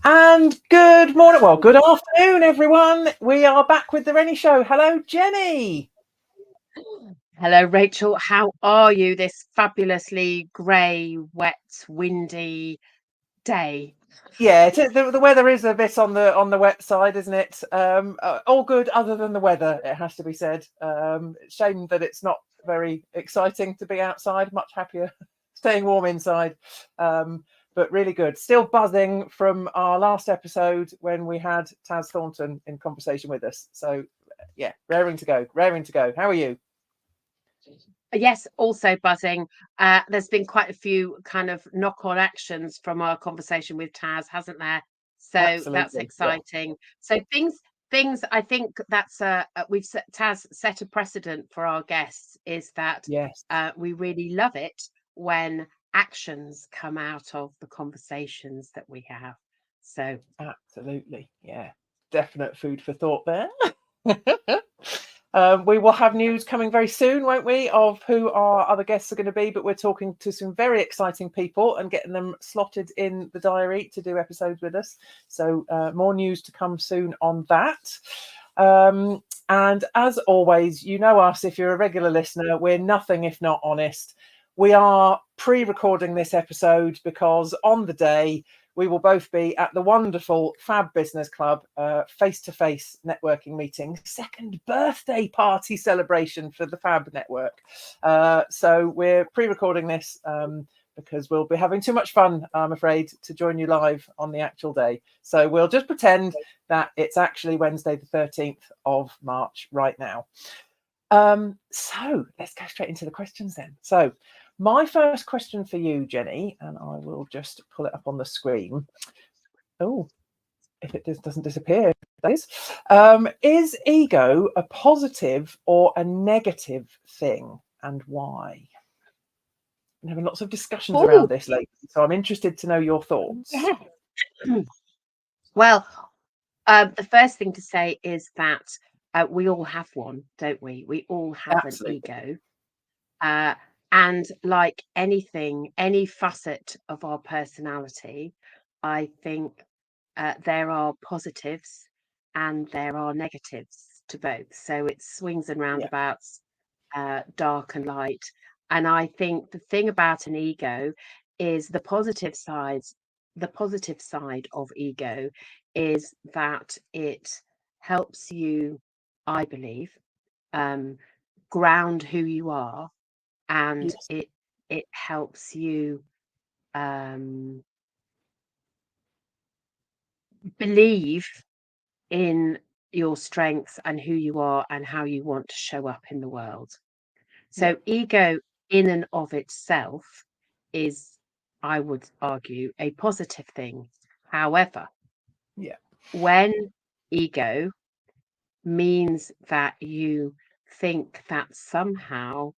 And good morning, well, good afternoon, everyone. We are back with the Renny Show. Hello, Jenny. Hello, Rachel. How are you this fabulously grey, wet, windy day? Yeah, the weather is a bit on the wet side, isn't it? All good other than the weather, it has to be said. Shame that it's not very exciting to be outside. Much happier staying warm inside. But really good. Still buzzing from our last episode when we had Taz Thornton in conversation with us. So, yeah, raring to go. How are you? Yes, also buzzing. There's been quite a few kind of knock-on actions from our conversation with Taz, hasn't there? So that's Absolutely. Yeah. exciting. So things. I think that's Taz set a precedent for our guests. Is that Yes. we really love it when actions come out of the conversations that we have. So Absolutely. Yeah. Definite food for thought there. We will have news coming very soon, won't we, of who our other guests are going to be, but we're talking to some very exciting people and getting them slotted in the diary to do episodes with us. So more news to come soon on that. And as always, you know us, if you're a regular listener, we're nothing if not honest. We are pre-recording this episode because on the day we will both be at the wonderful Fab Business Club face-to-face networking meeting, second birthday party celebration for the Fab Network. So we're pre-recording this because we'll be having too much fun, I'm afraid, to join you live on the actual day. So we'll just pretend that it's actually Wednesday, the 13th of March right now. So let's go straight into the questions then. So my first question for you, Jenny, and I will just pull it up on the screen. Oh, if it doesn't disappear, that is ego a positive or a negative thing, and why? I'm having lots of discussions around this lately, so I'm interested to know your thoughts. Well, the first thing to say is that we all have one, don't we? We all have Absolutely. an ego. And like anything, any facet of our personality, I think there are positives and there are negatives to both. So it swings and roundabouts, dark and light. And I think the thing about an ego is the positive side of ego is that it helps you, I believe, ground who you are, and Yes. it helps you believe in your strengths and who you are and how you want to show up in the world. So ego in and of itself is, I would argue, a positive thing. However, when ego means that you think that somehow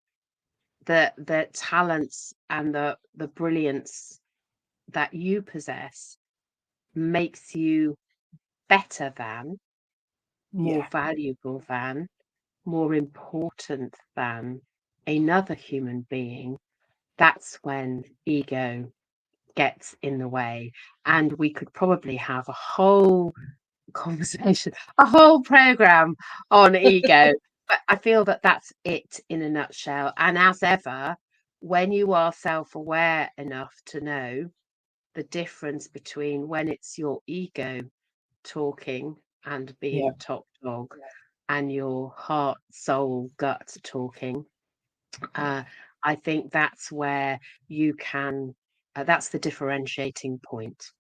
the talents and the brilliance that you possess makes you better than, more valuable than, more important than another human being, that's when ego gets in the way. And we could probably have a whole conversation, a whole program on ego. But I feel that that's it in a nutshell. And as ever, when you are self-aware enough to know the difference between when it's your ego talking and being top dog and your heart, soul, gut talking, I think that's where you can, that's the differentiating point.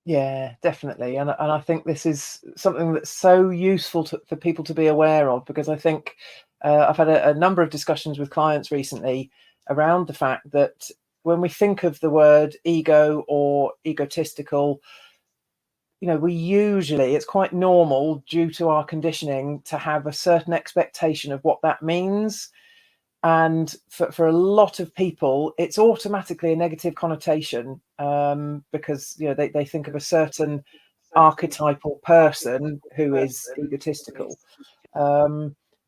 Yeah, definitely. And I think this is something that's so useful for people to be aware of, because I think I've had a number of discussions with clients recently around the fact that when we think of the word ego or egotistical, it's quite normal due to our conditioning to have a certain expectation of what that means. And for a lot of people, it's automatically a negative connotation because they think of a certain archetypal person who is egotistical,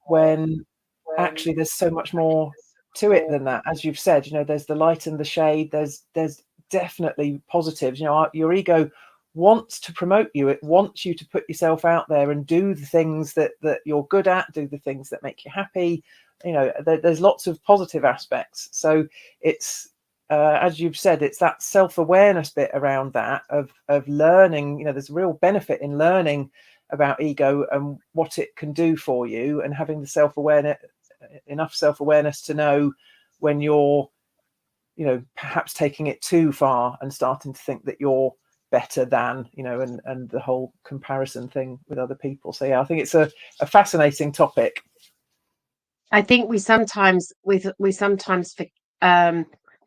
when actually there's so much more to it than that. As you've said, there's the light and the shade. There's definitely positives. Your ego wants to promote you. It wants you to put yourself out there and do the things that you're good at, do the things that make you happy. There's lots of positive aspects. So it's as you've said, it's that self-awareness bit around that of learning. There's a real benefit in learning about ego and what it can do for you, and having the enough self-awareness to know when you're perhaps taking it too far and starting to think that you're better than, and the whole comparison thing with other people. So yeah, I think it's a fascinating topic. I think we sometimes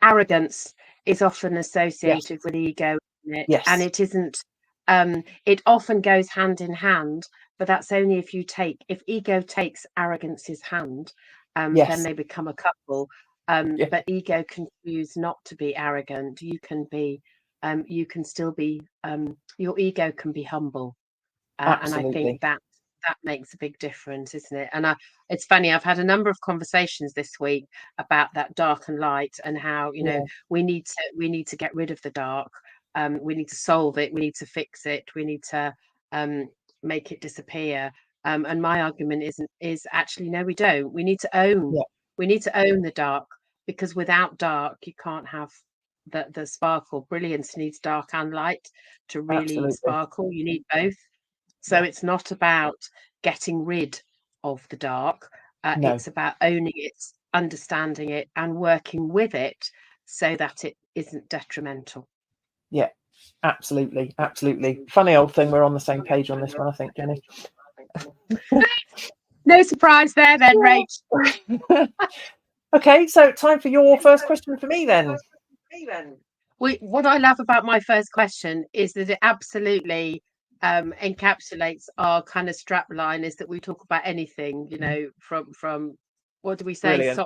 arrogance is often associated with ego, isn't it? Yes. And it isn't. It often goes hand in hand, but that's only if ego takes arrogance's hand, Yes. then they become a couple. But ego can choose not to be arrogant. You can still be, your ego can be humble. And I think that makes a big difference, isn't it? And it's funny, I've had a number of conversations this week about that dark and light, and how we need to get rid of the dark. We need to solve it. We need to fix it. We need to make it disappear. And my argument is actually, no, we don't. We need to own. We need to own the dark, because without dark, you can't have the sparkle. Brilliance needs dark and light to really sparkle. You need both. So it's not about getting rid of the dark. No. It's about owning it, understanding it, and working with it so that it isn't detrimental. Yeah, absolutely. Funny old thing, we're on the same page on this one, I think, Jenny. No surprise there then, Rach. Okay, so time for your first question for me then. What I love about my first question is that it absolutely encapsulates our kind of strap line, is that we talk about anything, from what do we say? Brilliant.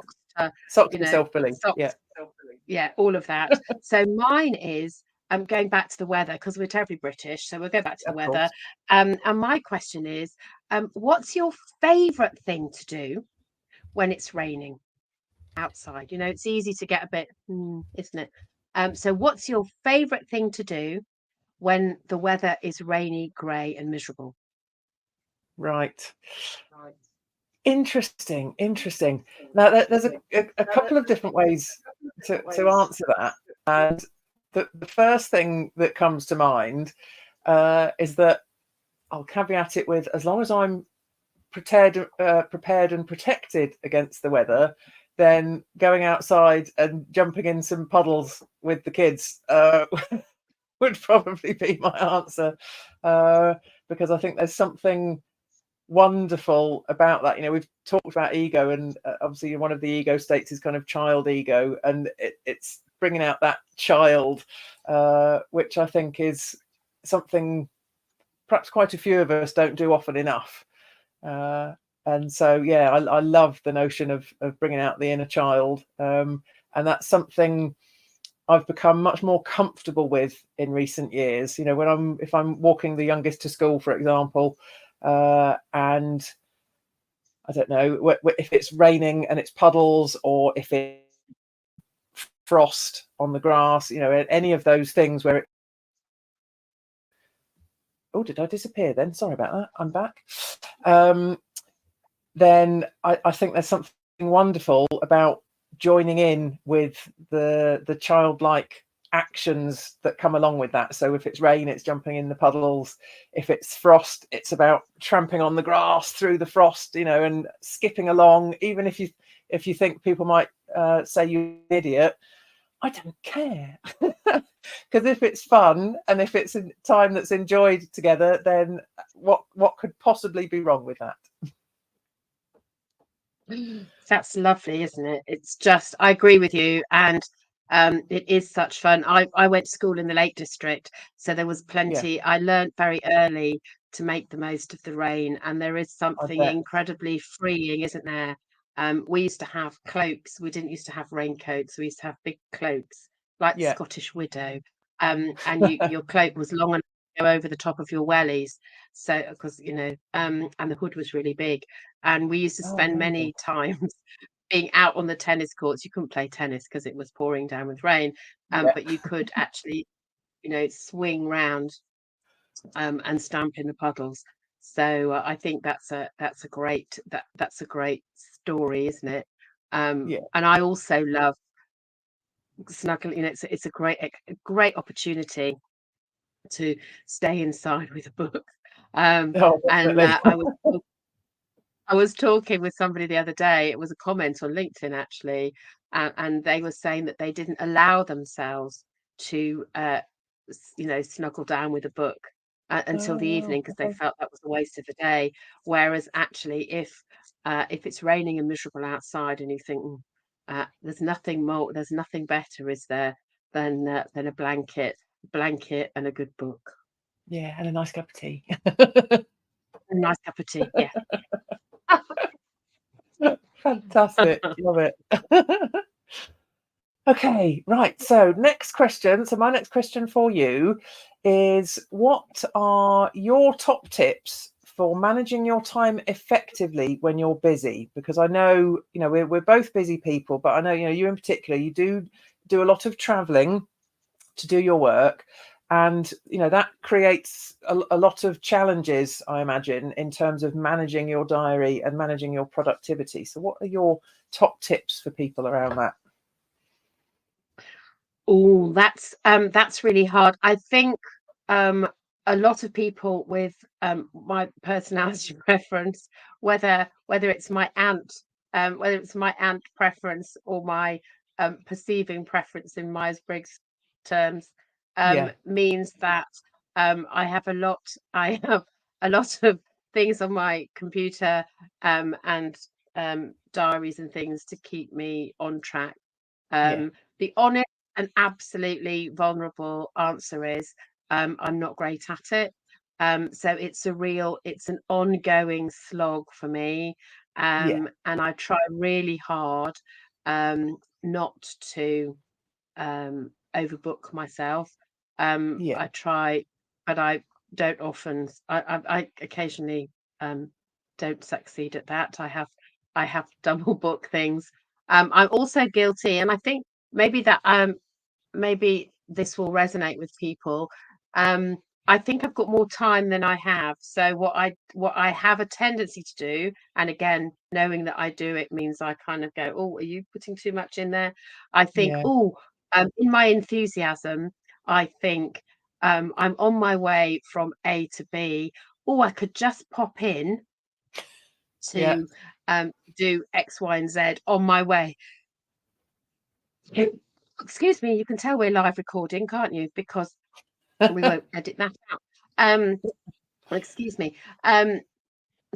Socks and self-belief. Yeah, all of that. So mine is going back to the weather, because we're terribly British, so we'll go back to the weather. And my question is, what's your favourite thing to do when it's raining outside? It's easy to get a bit, isn't it? So what's your favourite thing to do when the weather is rainy, grey and miserable? Right. Interesting. Now, there's a couple of different ways to answer that. And the first thing that comes to mind is that I'll caveat it with, as long as I'm prepared and protected against the weather, then going outside and jumping in some puddles with the kids would probably be my answer, because I think there's something wonderful about that. We've talked about ego, and obviously one of the ego states is kind of child ego, and it's bringing out that child, which I think is something perhaps quite a few of us don't do often enough. And so, yeah, I love the notion of bringing out the inner child, and that's something I've become much more comfortable with in recent years. If I'm walking the youngest to school, for example, and I don't know if it's raining and it's puddles, or if it's frost on the grass, any of those things where oh, did I disappear then? Sorry about that. I'm back. Then I think there's something wonderful about joining in with the childlike actions that come along with that. So if it's rain, it's jumping in the puddles. If it's frost, it's about tramping on the grass through the frost, and skipping along. Even if you think people might say you're an idiot, I don't care, because if it's fun and if it's a time that's enjoyed together, then what could possibly be wrong with that? That's lovely, isn't it? It's just, I agree with you, and it is such fun. I went to school in the Lake District, so there was plenty. I learned very early to make the most of the rain, and there is something incredibly freeing, isn't there? We used to have cloaks. We didn't used to have raincoats. We used to have big cloaks, like the Scottish widow. And your cloak was long enough to go over the top of your wellies. So, because and the hood was really big. And we used to spend many times being out on the tennis courts. You couldn't play tennis because it was pouring down with rain, but you could actually, swing round and stamp in the puddles. So I think that's a great that's a great story, isn't it? Yeah. And I also love snuggling. You know, it's a great opportunity to stay inside with a book. Oh, And definitely. I was talking with somebody the other day. It was a comment on LinkedIn actually, and they were saying that they didn't allow themselves to, you know, snuggle down with a book until Oh, the wow. evening because they Okay. felt that was a waste of the day. Whereas actually, if it's raining and miserable outside, and you think, "Mm, there's nothing more, there's nothing better, is there, than a blanket and a good book, Yeah, and a nice cup of tea. a nice cup of tea." Yeah. Fantastic. Love it. Okay, right. So next question. So my next question for you is, what are your top tips for managing your time effectively when you're busy? Because I know, you know, we're both busy people, but I know, you know, you in particular, you do a lot of traveling to do your work. And, you know, that creates a lot of challenges, I imagine, in terms of managing your diary and managing your productivity. So what are your top tips for people around that? Oh, that's really hard. I think um, a lot of people with my personality preference, whether it's my whether it's my aunt preference or my perceiving preference in Myers-Briggs terms, Yeah, means that I have a lot. I have a lot of things on my computer and diaries and things to keep me on track. yeah, The honest and absolutely vulnerable answer is I'm not great at it. So it's an ongoing slog for me. yeah, And I try really hard not to overbook myself. yeah, I try, but I don't often. I occasionally don't succeed at that. I have double book things. I'm also guilty, and I think maybe that maybe this will resonate with people. Um, I think I've got more time than I have. So what I have a tendency to do, and again, knowing that I do it means I kind of go, oh, are you putting too much in there? I think, yeah, oh, in my enthusiasm, I think I'm on my way from A to B. Oh, I could just pop in yeah. to do X, Y, and Z on my way. Excuse me, you can tell we're live recording, can't you? Because we won't edit that out. Excuse me.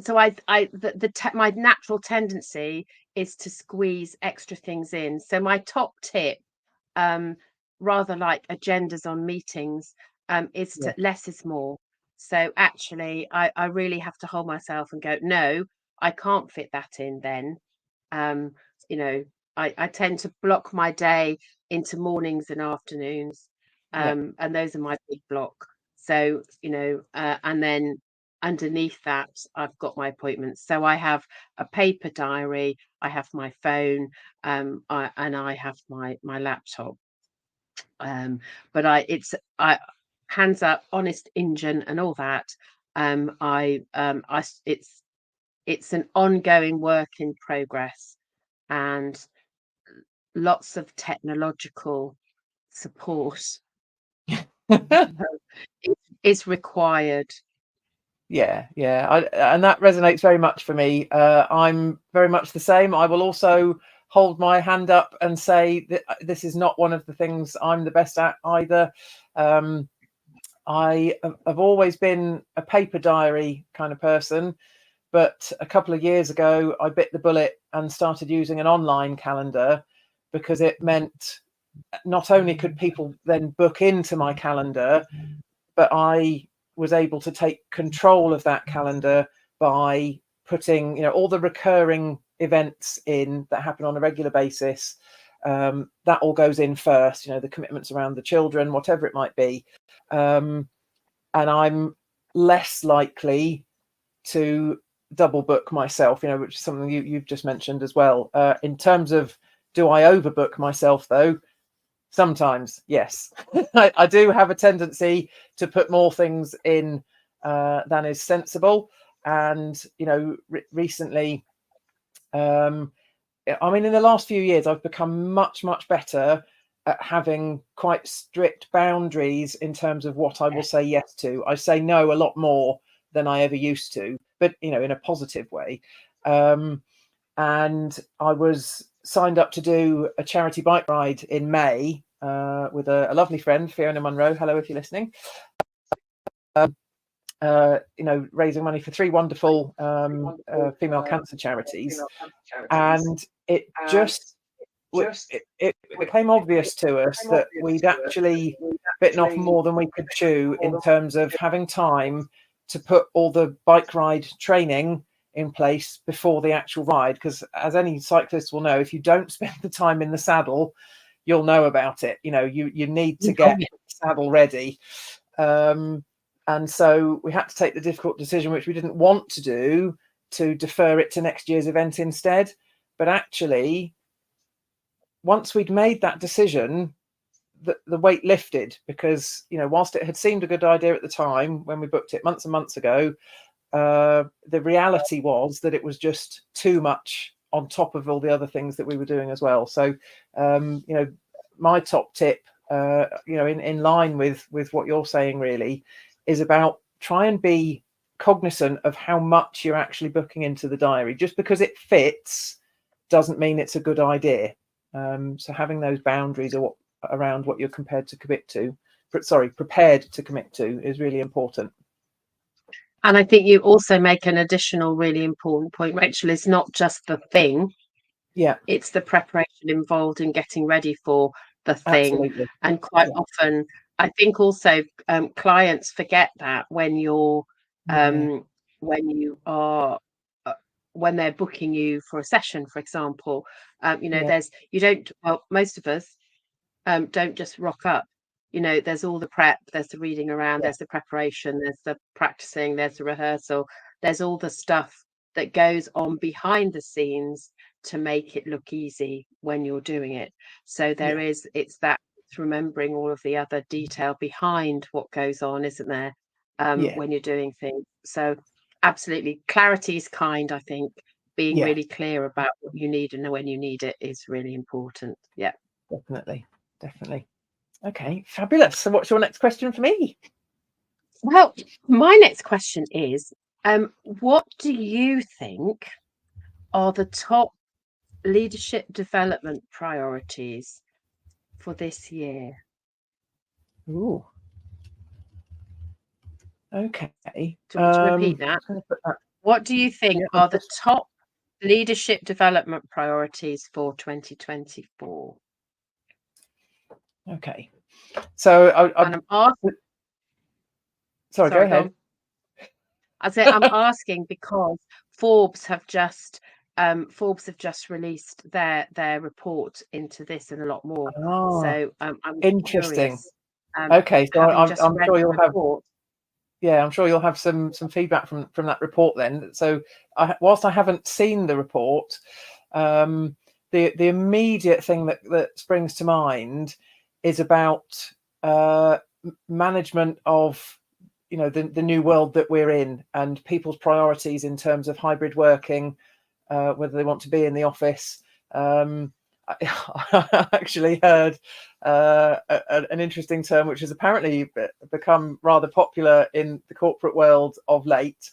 So my natural tendency is to squeeze extra things in. So my top tip, um, rather like agendas on meetings, is Yeah, to less is more. So actually, I really have to hold myself and go, no, I can't fit that in then. Um, you know, I tend to block my day into mornings and afternoons, yeah, and those are my big block. So, you know, and then underneath that, I've got my appointments. So I have a paper diary, I have my phone, and I have my laptop. Um, but I hands up, honest Injun, and all that. It's an ongoing work in progress, and lots of technological support is required. yeah, yeah. And that resonates very much for me. I'm very much the same. I will also hold my hand up and say that this is not one of the things I'm the best at either. Um, have always been a paper diary kind of person, but a couple of years ago, I bit the bullet and started using an online calendar because it meant not only could people then book into my calendar, but I was able to take control of that calendar by putting, you know, all the recurring events in that happen on a regular basis. That all goes in first, you know, the commitments around the children, whatever it might be. And I'm less likely to double book myself, you know, which is something you've just mentioned as well. In terms of, do I overbook myself though? Sometimes, yes. I do have a tendency to put more things in than is sensible. And, you know, recently, I mean, in the last few years, I've become much, much better at having quite strict boundaries in terms of what I will say yes to. I say no a lot more than I ever used to, but, you know, in a positive way. And I was signed up to do a charity bike ride in May with a lovely friend, Fiona Munro. Hello, if you're listening. You know, raising money for 3 wonderful female cancer charities, and it just it became obvious to us that we'd actually bitten off more than we could chew in terms of having time to put all the bike ride training in place before the actual ride, because as any cyclist will know, if you don't spend the time in the saddle, you'll know about it. You know, you need to get the saddle ready. And so we had to take the difficult decision, which we didn't want to do, to defer it to next year's event instead. But actually, once we'd made that decision, the weight lifted, because, you know, whilst it had seemed a good idea at the time when we booked it months and months ago, the reality was that it was just too much on top of all the other things that we were doing as well. So, you know, my top tip, you know, in line with what you're saying, really, is about try and be cognizant of how much you're actually booking into the diary. Just because it fits doesn't mean it's a good idea. So having those boundaries around what you're prepared to commit to is really important. And I think you also make an additional really important point, Rachel. It's not just the thing. Yeah. It's the preparation involved in getting ready for the thing. Absolutely. And quite often, I think also clients forget that when you're when you are when they're booking you for a session, for example, you know, most of us don't just rock up. You know, there's all the prep, there's the reading around, there's the preparation, there's the practicing, there's the rehearsal, there's all the stuff that goes on behind the scenes to make it look easy when you're doing it. So it's remembering all of the other detail behind what goes on, isn't there? When you're doing things. So absolutely, clarity is kind, I think. Being really clear about what you need and when you need it is really important. Yeah. Definitely. Okay, fabulous. So what's your next question for me? Well, my next question is, what do you think are the top leadership development priorities for this year? Ooh. Okay. Do you want to repeat that? What do you think are the top leadership development priorities for 2024? Okay. So I'm asking. Sorry, go ahead. I say I'm asking because Forbes have just released their report into this and a lot more. So I'm interesting. Curious, okay, so I'm sure you'll have. Yeah, I'm sure you'll have some feedback from that report then. So whilst I haven't seen the report, the immediate thing that springs to mind is about management of, you know, the new world that we're in, and people's priorities in terms of hybrid working, whether they want to be in the office. I actually heard an interesting term, which has apparently become rather popular in the corporate world of late,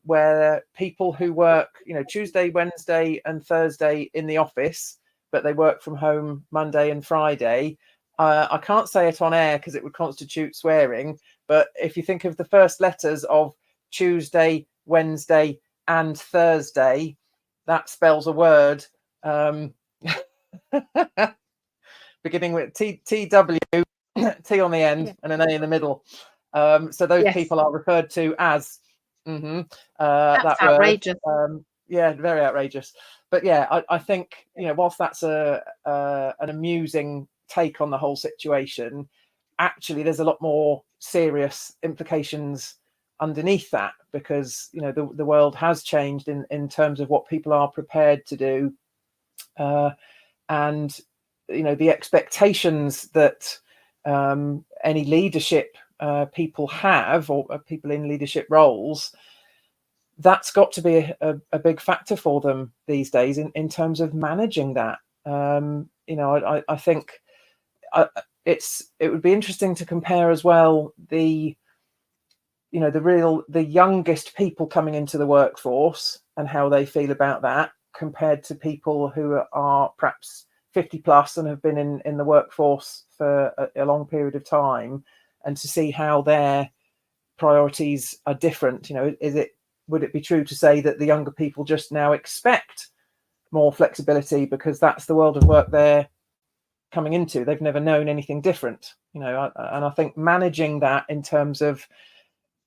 where people who work, you know, Tuesday, Wednesday and Thursday in the office, but they work from home Monday and Friday. I can't say it on air because it would constitute swearing, but if you think of the first letters of Tuesday, Wednesday and Thursday, that spells a word beginning with TW, T on the end and an A in the middle. So those people are referred to as that outrageous. word. Very outrageous. But I think, you know, whilst that's an amusing take on the whole situation, actually there's a lot more serious implications underneath that, because, you know, the world has changed in terms of what people are prepared to do, and the expectations that any leadership people have, or people in leadership roles, that's got to be a big factor for them these days in terms of managing that. I think it would be interesting to compare as well the youngest people coming into the workforce and how they feel about that, compared to people who are perhaps 50 plus and have been in the workforce for a long period of time, and to see how their priorities are different. Would it be true to say that the younger people just now expect more flexibility because that's the world of work they're coming into? They've never known anything different, and I think managing that in terms of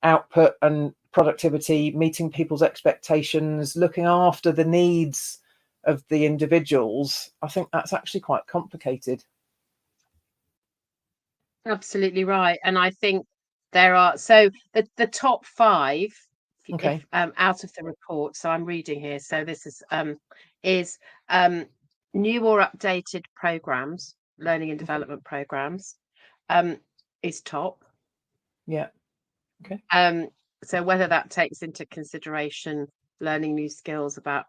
output and productivity, meeting people's expectations, looking after the needs of the individuals, I think that's actually quite complicated. Absolutely right. And I think there are, so the top 5, Okay. out of the report, so I'm reading here, so this is new or updated programs, learning and development programs, is top. Yeah. Okay. So whether that takes into consideration learning new skills about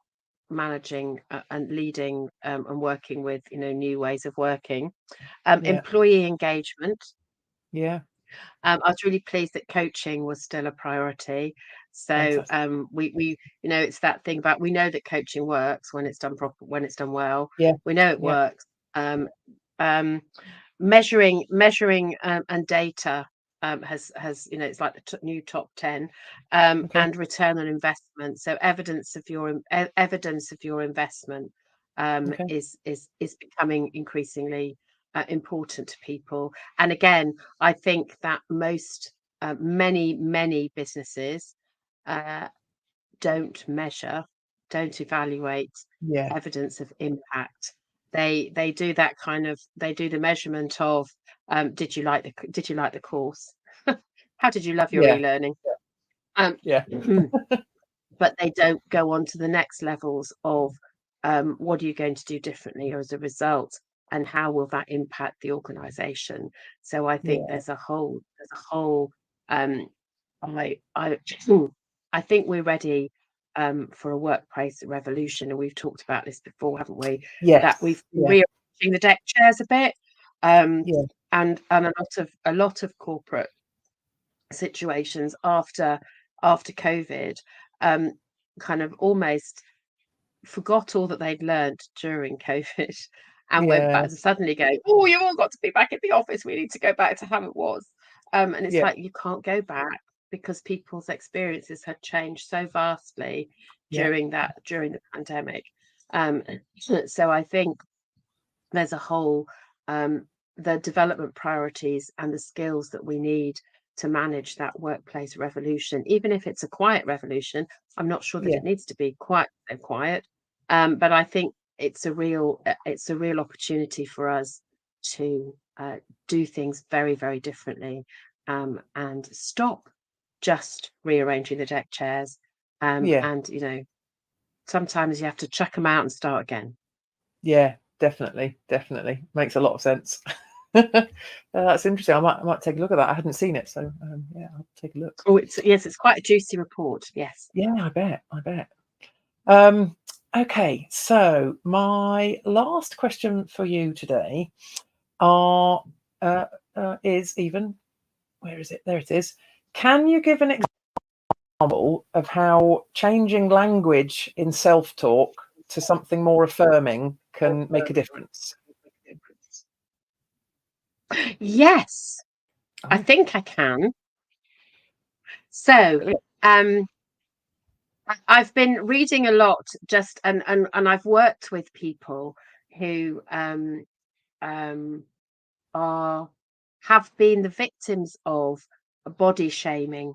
managing and leading, and working with new ways of working, Yeah. employee engagement. Yeah. I was really pleased that coaching was still a priority. So we it's that thing about, we know that coaching works when it's done proper, when it's done well. Yeah. We know it works. Measuring and data has it's like the new top 10, and return on investment. So evidence of your investment is becoming increasingly important to people. And again, I think that many businesses don't evaluate evidence of impact. They do that kind of, they do the measurement of, did you like the course? How did you love your e-learning? But they don't go on to the next levels of, what are you going to do differently as a result, and how will that impact the organization? So I think there's a whole I think we're ready for a workplace revolution, and we've talked about this before, haven't we? That we've rearranging the deck chairs a bit, and a lot of corporate situations after COVID kind of almost forgot all that they'd learned during COVID, and went back to suddenly go, oh, you've all got to be back in the office, we need to go back to how it was. And it's like, you can't go back, because people's experiences had changed so vastly during the pandemic. So I think there's a whole the development priorities and the skills that we need to manage that workplace revolution, even if it's a quiet revolution. I'm not sure that it needs to be quite so quiet, but I think it's a real opportunity for us to do things very, very differently, and stop just rearranging the deck chairs, and sometimes you have to chuck them out and start again. Definitely makes a lot of sense. That's interesting. I might take a look at that. I hadn't seen it, so I'll take a look. Oh, it's quite a juicy report. Yes. I bet. Okay, so my last question for you today is even, where is it? There it is. Can you give an example of how changing language in self-talk to something more affirming can make a difference? Yes, I think I can. So I've been reading a lot, just and I've worked with people who have been the victims of body shaming.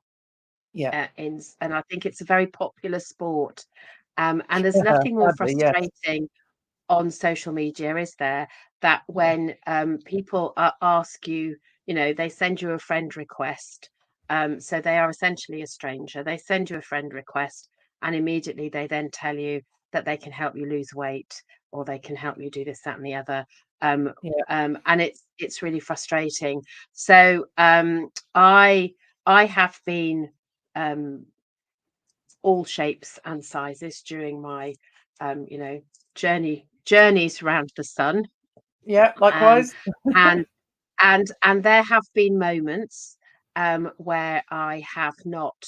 And I think it's a very popular sport. And there's nothing more frustrating on social media, is there, that when people ask you, they send you a friend request. So they are essentially a stranger. They send you a friend request, and immediately they then tell you that they can help you lose weight, or they can help you do this, that, and the other. And it's really frustrating. So I have been all shapes and sizes during my journeys around the sun. Yeah, um, likewise. and there have been moments where I have not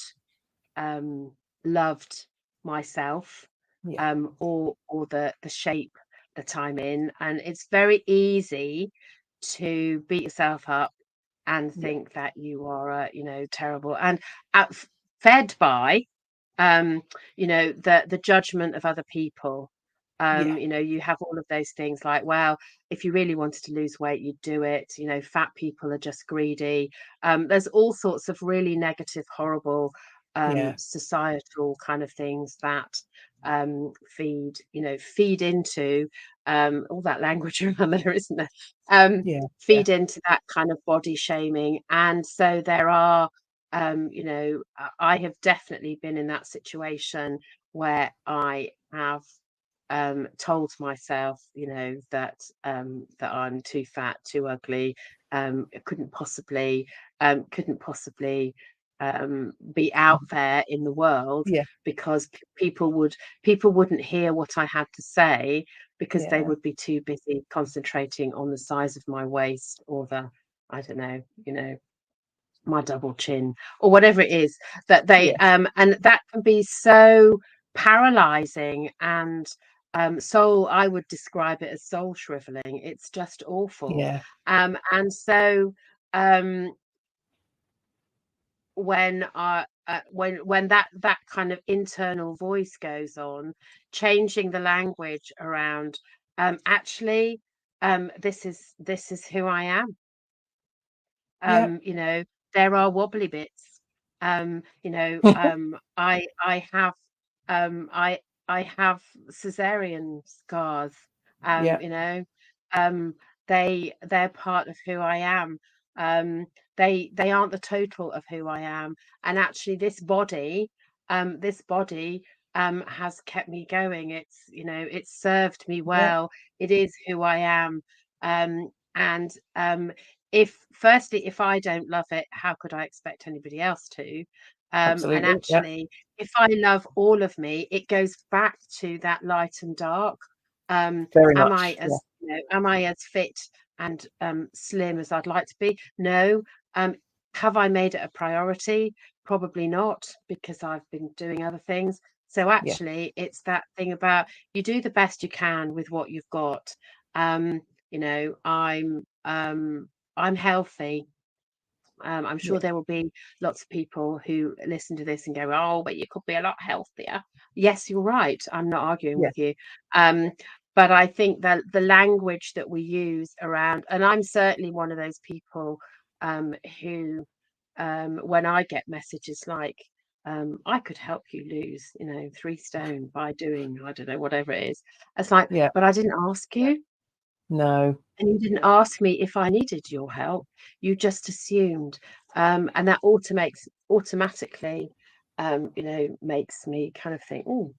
loved myself, Yeah, or the shape that I'm in, and it's very easy to beat yourself up and yeah, think that you are terrible, and fed by the judgment of other people. yeah, You have all of those things like, well, if you really wanted to lose weight, you'd do it. Fat people are just greedy. There's all sorts of really negative, horrible yeah, societal kind of things that feed into all that language around there, isn't there? yeah, yeah, Feed into that kind of body shaming. And so there are I have definitely been in that situation where I have told myself, that I'm too fat, too ugly, couldn't possibly be out there in the world, yeah, because people wouldn't hear what I had to say, because they yeah, would be too busy concentrating on the size of my waist, or the, I don't know, my double chin, or whatever it is that they yeah, and that can be so paralyzing, and soul I would describe it as soul shriveling. It's just awful. yeah, And so um when I when that kind of internal voice goes on, changing the language around, actually, this is who I am. yeah, um you know there are wobbly bits. I have um i I have cesarean scars. yeah, You know um they're part of who I am. um they aren't the total of who I am. And actually, this body has kept me going. It's served me yeah, well. It is who I am. And if I don't love it, how could I expect anybody else to? And absolutely. Yeah, actually, if I love all of me, it goes back to that light and dark. very Am I much. Yeah, as am I as fit and slim as I'd like to be? No. Have I made it a priority? Probably not, because I've been doing other things. So yeah, actually, it's that thing about, you do the best you can with what you've got. um you know i'm um I'm healthy. I'm yeah, sure there will be lots of people who listen to this and go, oh, but you could be a lot healthier. Yes, you're right, I'm not arguing yeah, with you. um but I think that the language that we use around, and I'm certainly one of those people who, when I get messages like, I could help you lose 3 stone by doing, I don't know, whatever it is. It's like, yeah. but I didn't ask you. No. And you didn't ask me if I needed your help. You just assumed. And that automatically, makes me kind of think, oh,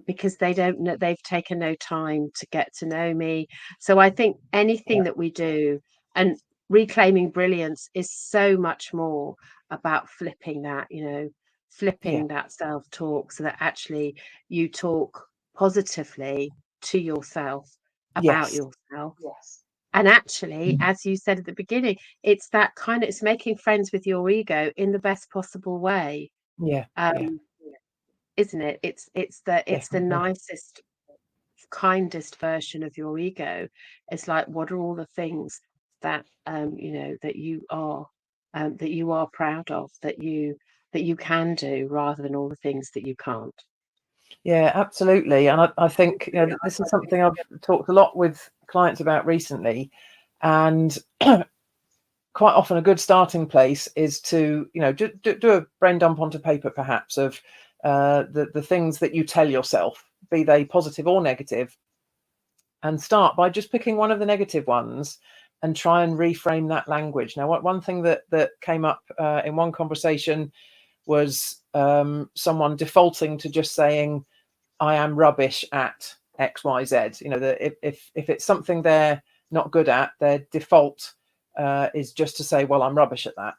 because they don't know, they've taken no time to get to know me. So I think Yeah, anything that we do, and reclaiming brilliance, is so much more about yeah, flipping that self-talk, so that actually you talk positively to yourself about yes, yourself. Yes. And actually, mm, as you said at the beginning, it's making friends with your ego in the best possible way. yeah, yeah, Um, isn't it? It's the definitely. nicest, kindest version of your ego. It's like, what are all the things that that you are proud of, that you can do, rather than all the things that you can't. Yeah, absolutely. And I think this is something I've talked a lot with clients about recently, and quite often a good starting place is to do a brain dump onto paper, perhaps, of the things that you tell yourself, be they positive or negative, and start by just picking one of the negative ones and try and reframe that language. Now, one thing that came up in one conversation was someone defaulting to just saying, I am rubbish at XYZ. That if it's something they're not good at, their default is just to say, well, I'm rubbish at that.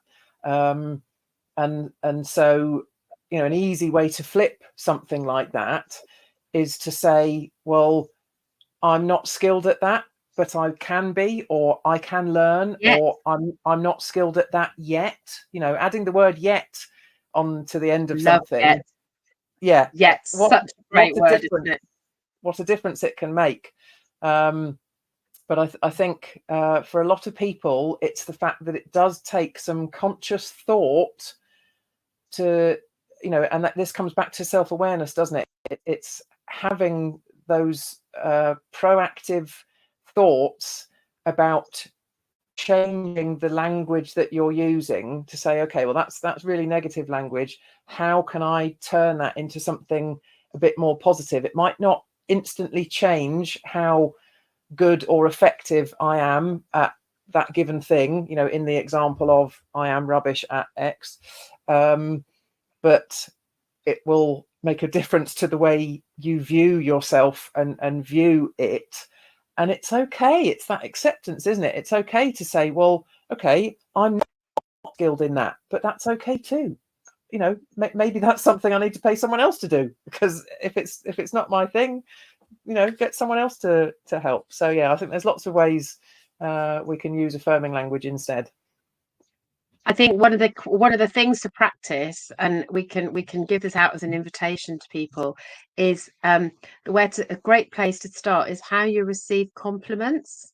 And so, you know, an easy way to flip something like that is to say, well, I'm not skilled at that, but I can be, or I can learn, Yes. or I'm not skilled at that yet. You know, adding the word yet on to the end of something. Yet. Yeah. Yet, such a great word, isn't it? What a difference it can make. But I think for a lot of people, it's the fact that it does take some conscious thought to, you know, and that this comes back to self-awareness, doesn't it? It's having those proactive thoughts about changing the language that you're using to say, okay, well, that's really negative language. How can I turn that into something a bit more positive? It might not instantly change how good or effective I am at that given thing, you know, in the example of I am rubbish at X, but it will make a difference to the way you view yourself and view it. And it's okay. It's that acceptance, isn't it? It's okay to say, well, okay, I'm not skilled in that, but that's okay too. You know, maybe that's something I need to pay someone else to do, because if it's not my thing, you know, get someone else to help. So yeah, I think there's lots of ways we can use affirming language instead. I think one of the things to practice, and we can give this out as an invitation to people, is a great place to start is how you receive compliments.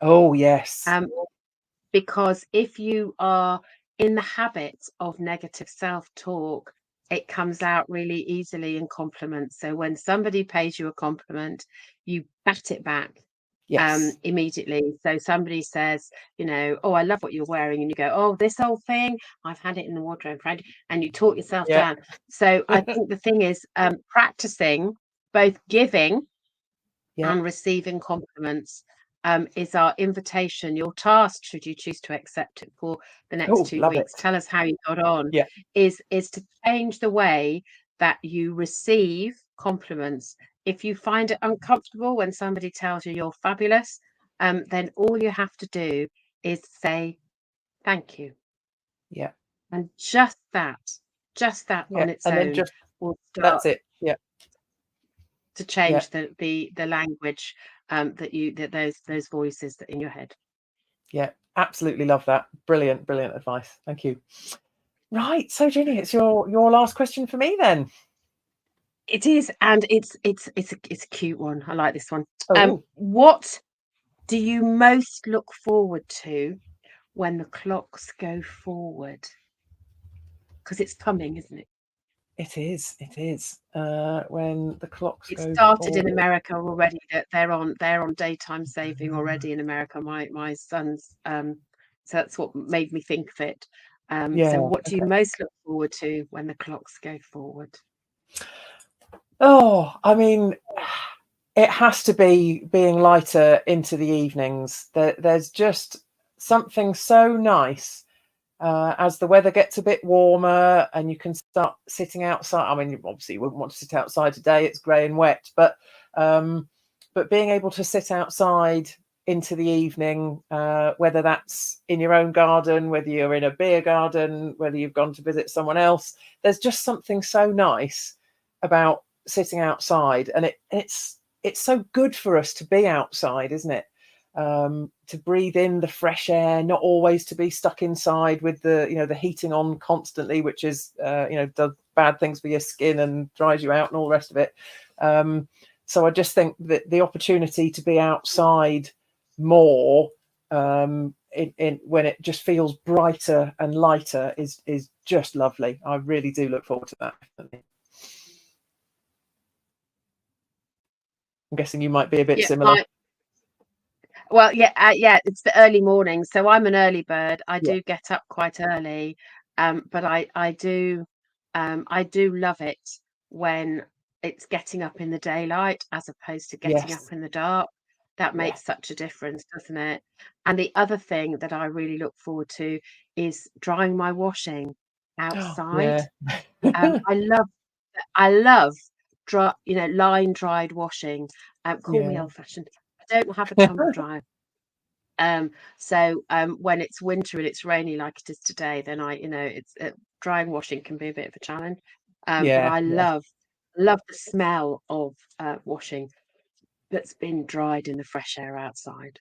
Oh yes. Because if you are in the habit of negative self-talk, it comes out really easily in compliments. So when somebody pays you a compliment, you bat it back. Yes. Immediately. So somebody says, you know, oh, I love what you're wearing, and you go, oh, this old thing, I've had it in the wardrobe, right? And you talk yourself down. So I think the thing is practicing both giving and receiving compliments is our invitation. Your task, should you choose to accept it for the next 2 weeks, tell us how you got on, is to change the way that you receive compliments. If you find it uncomfortable when somebody tells you you're fabulous, then all you have to do is say thank you. Yeah. And just that on its own will start that's it. Yeah. to change the language that those voices that in your head. Yeah, absolutely love that. Brilliant advice. Thank you. Right, so Ginny, it's your last question for me then. It is, and it's a cute one. I like this one. Oh. What do you most look forward to when the clocks go forward? Because it's coming, isn't it? It is. When the clocks go started forward. In America already. They're on daytime saving already in America. My son's so that's what made me think of it. So what do you most look forward to when the clocks go forward? Oh, I mean, it has to be being lighter into the evenings. There's just something so nice as the weather gets a bit warmer and you can start sitting outside. I mean, obviously you wouldn't want to sit outside today, it's grey and wet, but being able to sit outside into the evening, whether that's in your own garden, whether you're in a beer garden, whether you've gone to visit someone else, there's just something so nice about sitting outside. And it's so good for us to be outside, isn't it? To breathe in the fresh air, not always to be stuck inside with the heating on constantly, which is does bad things for your skin and dries you out and all the rest of it. So I just think that the opportunity to be outside more when it just feels brighter and lighter is just lovely. I really do look forward to that. I'm guessing you might be a bit similar. Well, it's the early morning, so I'm an early bird. I do get up quite early, but I do love it when it's getting up in the daylight as opposed to getting up in the dark. That makes such a difference, doesn't it? And the other thing that I really look forward to is drying my washing outside. I love line dried washing. Call me old fashioned. I don't have a tumble dryer. So when it's winter and it's rainy like it is today, then it's drying washing can be a bit of a challenge. But I love the smell of washing that's been dried in the fresh air outside.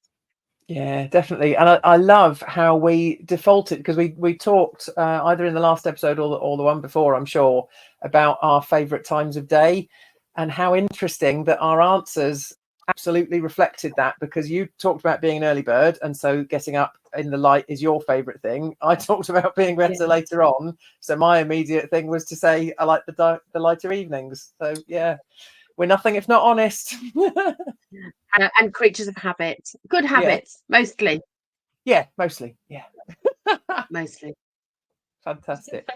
Yeah, definitely. And I love how we defaulted, because we talked either in the last episode or the one before, I'm sure, about our favourite times of day, and how interesting that our answers absolutely reflected that, because you talked about being an early bird, and so getting up in the light is your favourite thing. I talked about being better later on, so my immediate thing was to say I like the lighter evenings. So yeah, we're nothing if not honest. And creatures of habit, good habits, mostly. Yeah, mostly. Yeah. Mostly. Fantastic.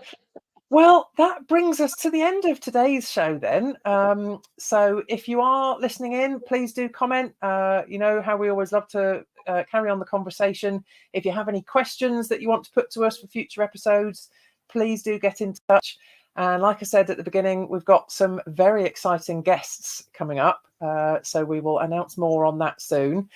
Well, that brings us to the end of today's show then. So if you are listening in, please do comment. You know how we always love to carry on the conversation. If you have any questions that you want to put to us for future episodes, please do get in touch. And like I said at the beginning, we've got some very exciting guests coming up. So we will announce more on that soon.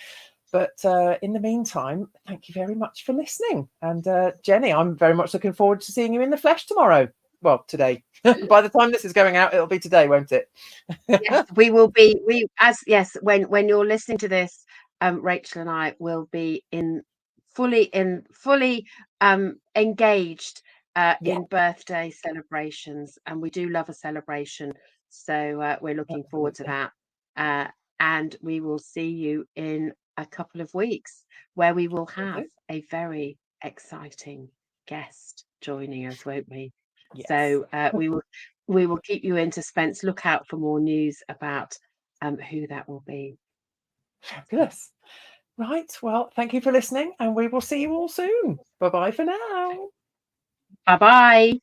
But in the meantime, thank you very much for listening. And Jenny, I'm very much looking forward to seeing you in the flesh tomorrow. Well, today. By the time this is going out, it'll be today, won't it? Yes, we will be. When you're listening to this, Rachel and I will be fully engaged in birthday celebrations, and we do love a celebration. So we're looking forward to that. And we will see you in a couple of weeks, where we will have a very exciting guest joining us, won't we? Yes. So we will keep you in suspense. Look out for more news about who that will be. Fabulous. Right. Well, thank you for listening, and we will see you all soon. Bye-bye for now. Bye-bye.